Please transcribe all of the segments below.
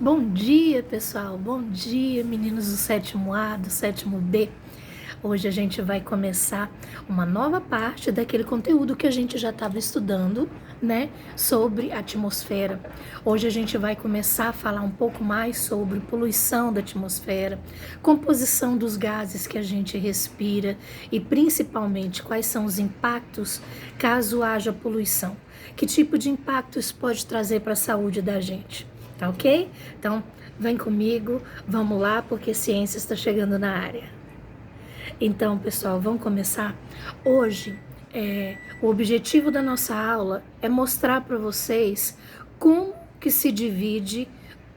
Bom dia, pessoal. Bom dia, meninos do sétimo A, do sétimo B. Hoje a gente vai começar uma nova parte daquele conteúdo que a gente já estava estudando, né, sobre atmosfera. Hoje a gente vai começar a falar um pouco mais sobre poluição da atmosfera, composição dos gases que a gente respira e principalmente quais são os impactos caso haja poluição. Que tipo de impacto isso pode trazer para a saúde da gente? Tá ok? Então, vem comigo, vamos lá, porque ciência está chegando na área. Então, pessoal, vamos começar? Hoje, o objetivo da nossa aula é mostrar para vocês como que se divide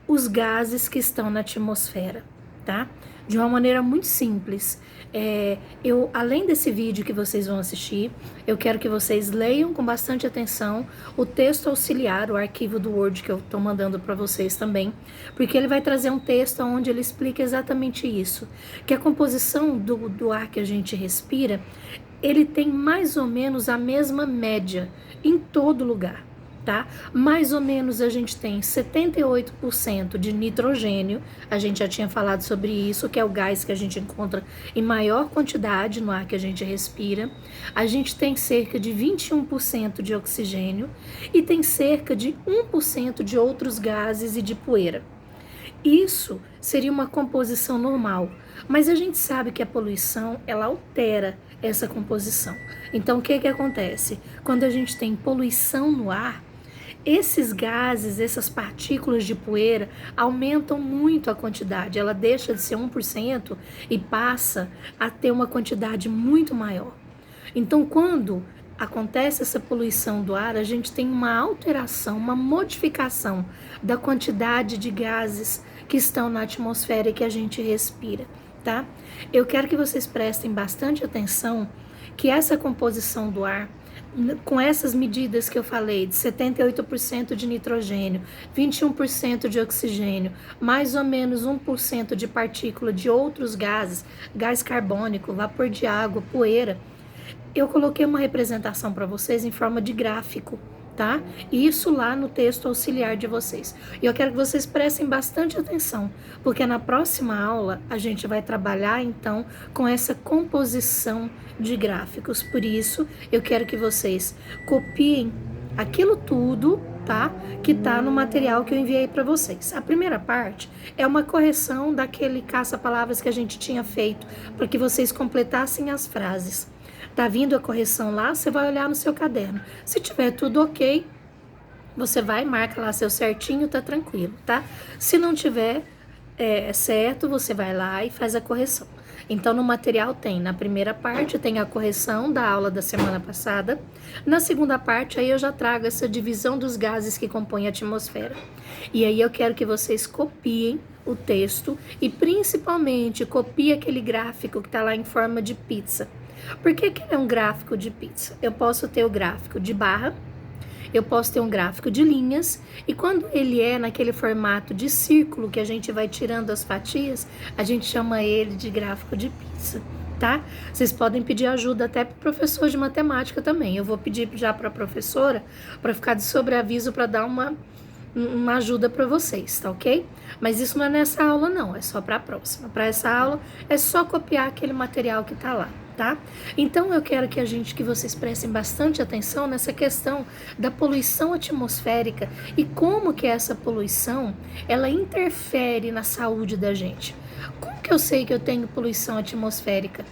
os gases que estão na atmosfera, tá? De uma maneira muito simples. Além desse vídeo que vocês vão assistir, eu quero que vocês leiam com bastante atenção o texto auxiliar, o arquivo do Word que eu estou mandando para vocês também, porque ele vai trazer um texto onde ele explica exatamente isso, que a composição do ar que a gente respira, ele tem mais ou menos a mesma média em todo lugar. Tá? Mais ou menos a gente tem 78% de nitrogênio, a gente já tinha falado sobre isso, que é o gás que a gente encontra em maior quantidade no ar que a gente respira. A gente tem cerca de 21% de oxigênio e tem cerca de 1% de outros gases e de poeira. Isso seria uma composição normal, mas a gente sabe que a poluição, ela altera essa composição. Então, o que acontece? Quando a gente tem poluição no ar, esses gases, essas partículas de poeira aumentam muito a quantidade. Ela deixa de ser 1% e passa a ter uma quantidade muito maior. Então, quando acontece essa poluição do ar, a gente tem uma alteração, uma modificação da quantidade de gases que estão na atmosfera e que a gente respira, tá? Eu quero que vocês prestem bastante atenção que essa composição do ar, com essas medidas que eu falei, de 78% de nitrogênio, 21% de oxigênio, mais ou menos 1% de partícula de outros gases, gás carbônico, vapor de água, poeira, eu coloquei uma representação para vocês em forma de gráfico, tá? Isso lá no texto auxiliar de vocês. E eu quero que vocês prestem bastante atenção, porque na próxima aula a gente vai trabalhar então com essa composição de gráficos. Por isso, eu quero que vocês copiem aquilo tudo, tá? Que tá no material que eu enviei para vocês. A primeira parte é uma correção daquele caça-palavras que a gente tinha feito, para que vocês completassem as frases. Tá vindo a correção lá, você vai olhar no seu caderno. Se tiver tudo ok, você vai, marca lá seu certinho, tá tranquilo, tá? Se não tiver certo, você vai lá e faz a correção. Então, no material tem, na primeira parte, tem a correção da aula da semana passada. Na segunda parte, aí eu já trago essa divisão dos gases que compõem a atmosfera. E aí eu quero que vocês copiem o texto e, principalmente, copiem aquele gráfico que tá lá em forma de pizza. Por que é um gráfico de pizza? Eu posso ter o gráfico de barra, eu posso ter um gráfico de linhas, e quando ele é naquele formato de círculo que a gente vai tirando as fatias, a gente chama ele de gráfico de pizza, tá? Vocês podem pedir ajuda até para o professor de matemática também. Eu vou pedir já para a professora para ficar de sobreaviso para dar uma ajuda para vocês, tá ok? Mas isso não é nessa aula não, é só para a próxima. Para essa aula é só copiar aquele material que tá lá, tá? Então eu quero que vocês prestem bastante atenção nessa questão da poluição atmosférica e como que essa poluição, ela interfere na saúde da gente. Como que eu sei que eu tenho poluição atmosférica?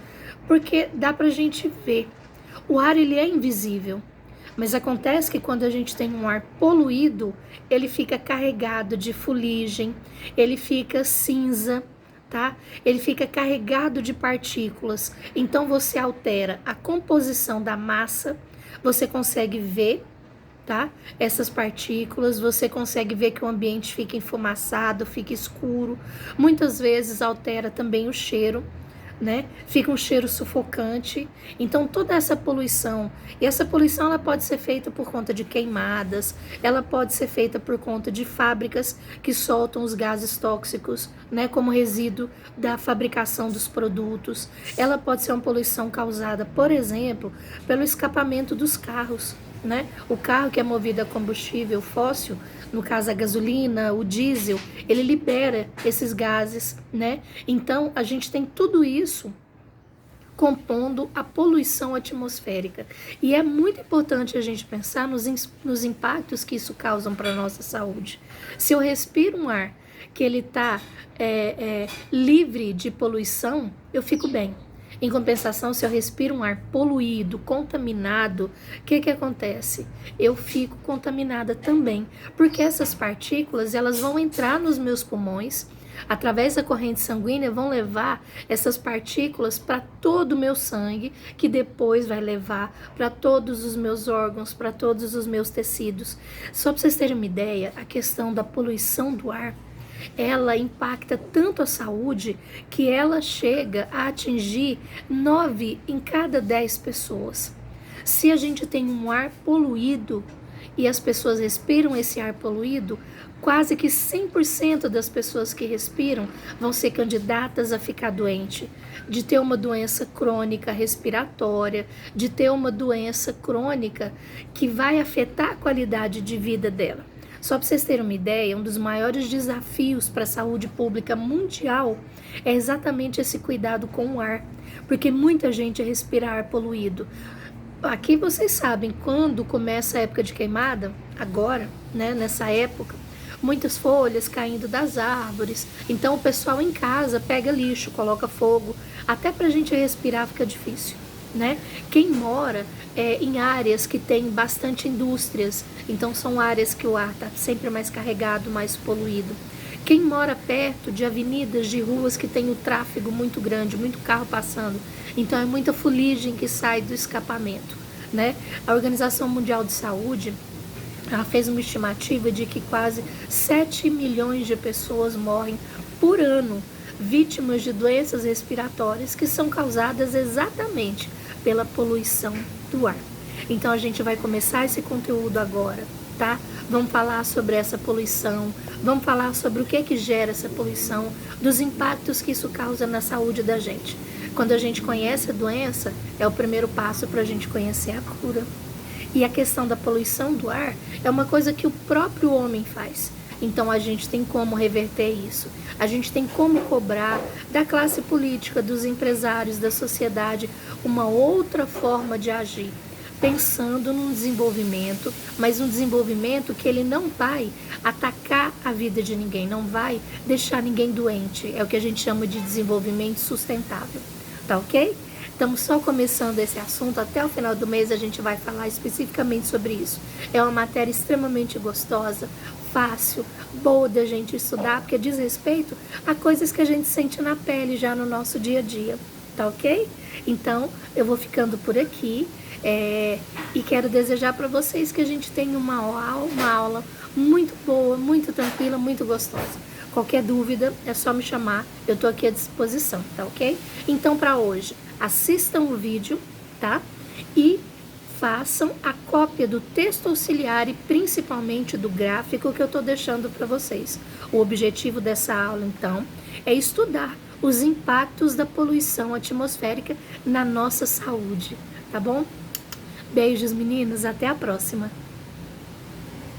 Porque dá pra gente ver. O ar, ele é invisível. Mas acontece que quando a gente tem um ar poluído, ele fica carregado de fuligem, ele fica cinza, tá? Ele fica carregado de partículas. Então você altera a composição da massa, você consegue ver, tá? Essas partículas, você consegue ver que o ambiente fica enfumaçado, fica escuro. Muitas vezes altera também o cheiro, né? Fica um cheiro sufocante. Então toda essa poluição, e essa poluição ela pode ser feita por conta de queimadas, ela pode ser feita por conta de fábricas que soltam os gases tóxicos, né, como resíduo da fabricação dos produtos. Ela pode ser uma poluição causada, por exemplo, pelo escapamento dos carros, né? O carro que é movido a combustível fóssil, no caso a gasolina, o diesel, ele libera esses gases, né? Então a gente tem tudo isso compondo a poluição atmosférica. E é muito importante a gente pensar nos impactos que isso causa para a nossa saúde. Se eu respiro um ar que ele está livre de poluição, eu fico bem. Em compensação, se eu respiro um ar poluído, contaminado, o que acontece? Eu fico contaminada também, porque essas partículas elas vão entrar nos meus pulmões, através da corrente sanguínea, vão levar essas partículas para todo o meu sangue, que depois vai levar para todos os meus órgãos, para todos os meus tecidos. Só para vocês terem uma ideia, a questão da poluição do ar, ela impacta tanto a saúde que ela chega a atingir 9 em cada 10 pessoas. Se a gente tem um ar poluído e as pessoas respiram esse ar poluído, quase que 100% das pessoas que respiram vão ser candidatas a ficar doente, de ter uma doença crônica respiratória, de ter uma doença crônica que vai afetar a qualidade de vida dela. Só para vocês terem uma ideia, um dos maiores desafios para a saúde pública mundial é exatamente esse cuidado com o ar, porque muita gente respira ar poluído. Aqui vocês sabem, quando começa a época de queimada, agora, né, nessa época, muitas folhas caindo das árvores, então o pessoal em casa pega lixo, coloca fogo, até para a gente respirar fica difícil, né? Quem mora em áreas que tem bastante indústrias, então são áreas que o ar está sempre mais carregado, mais poluído. Quem mora perto de avenidas, de ruas que tem o tráfego muito grande, muito carro passando, então é muita fuligem que sai do escapamento, né? A Organização Mundial de Saúde, ela fez uma estimativa de que quase 7 milhões de pessoas morrem por ano vítimas de doenças respiratórias que são causadas exatamente pela poluição do ar. Então a gente vai começar esse conteúdo agora, tá? Vamos falar sobre essa poluição, vamos falar sobre o que gera essa poluição, dos impactos que isso causa na saúde da gente. Quando a gente conhece a doença, é o primeiro passo para a gente conhecer a cura. E a questão da poluição do ar é uma coisa que o próprio homem faz. Então a gente tem como reverter isso. A gente tem como cobrar da classe política, dos empresários, da sociedade, uma outra forma de agir. Pensando num desenvolvimento, mas um desenvolvimento que ele não vai atacar a vida de ninguém, não vai deixar ninguém doente. É o que a gente chama de desenvolvimento sustentável. Tá ok? Estamos só começando esse assunto, até o final do mês a gente vai falar especificamente sobre isso. É uma matéria extremamente gostosa, fácil, boa da gente estudar, porque diz respeito a coisas que a gente sente na pele já no nosso dia a dia, tá ok? Então, eu vou ficando por aqui e quero desejar para vocês que a gente tenha uma aula muito boa, muito tranquila, muito gostosa. Qualquer dúvida é só me chamar, eu tô aqui à disposição, tá ok? Então, para hoje, assistam o vídeo, tá? E façam a cópia do texto auxiliar e principalmente do gráfico que eu tô deixando para vocês. O objetivo dessa aula, então, é estudar os impactos da poluição atmosférica na nossa saúde, tá bom? Beijos, meninos, até a próxima!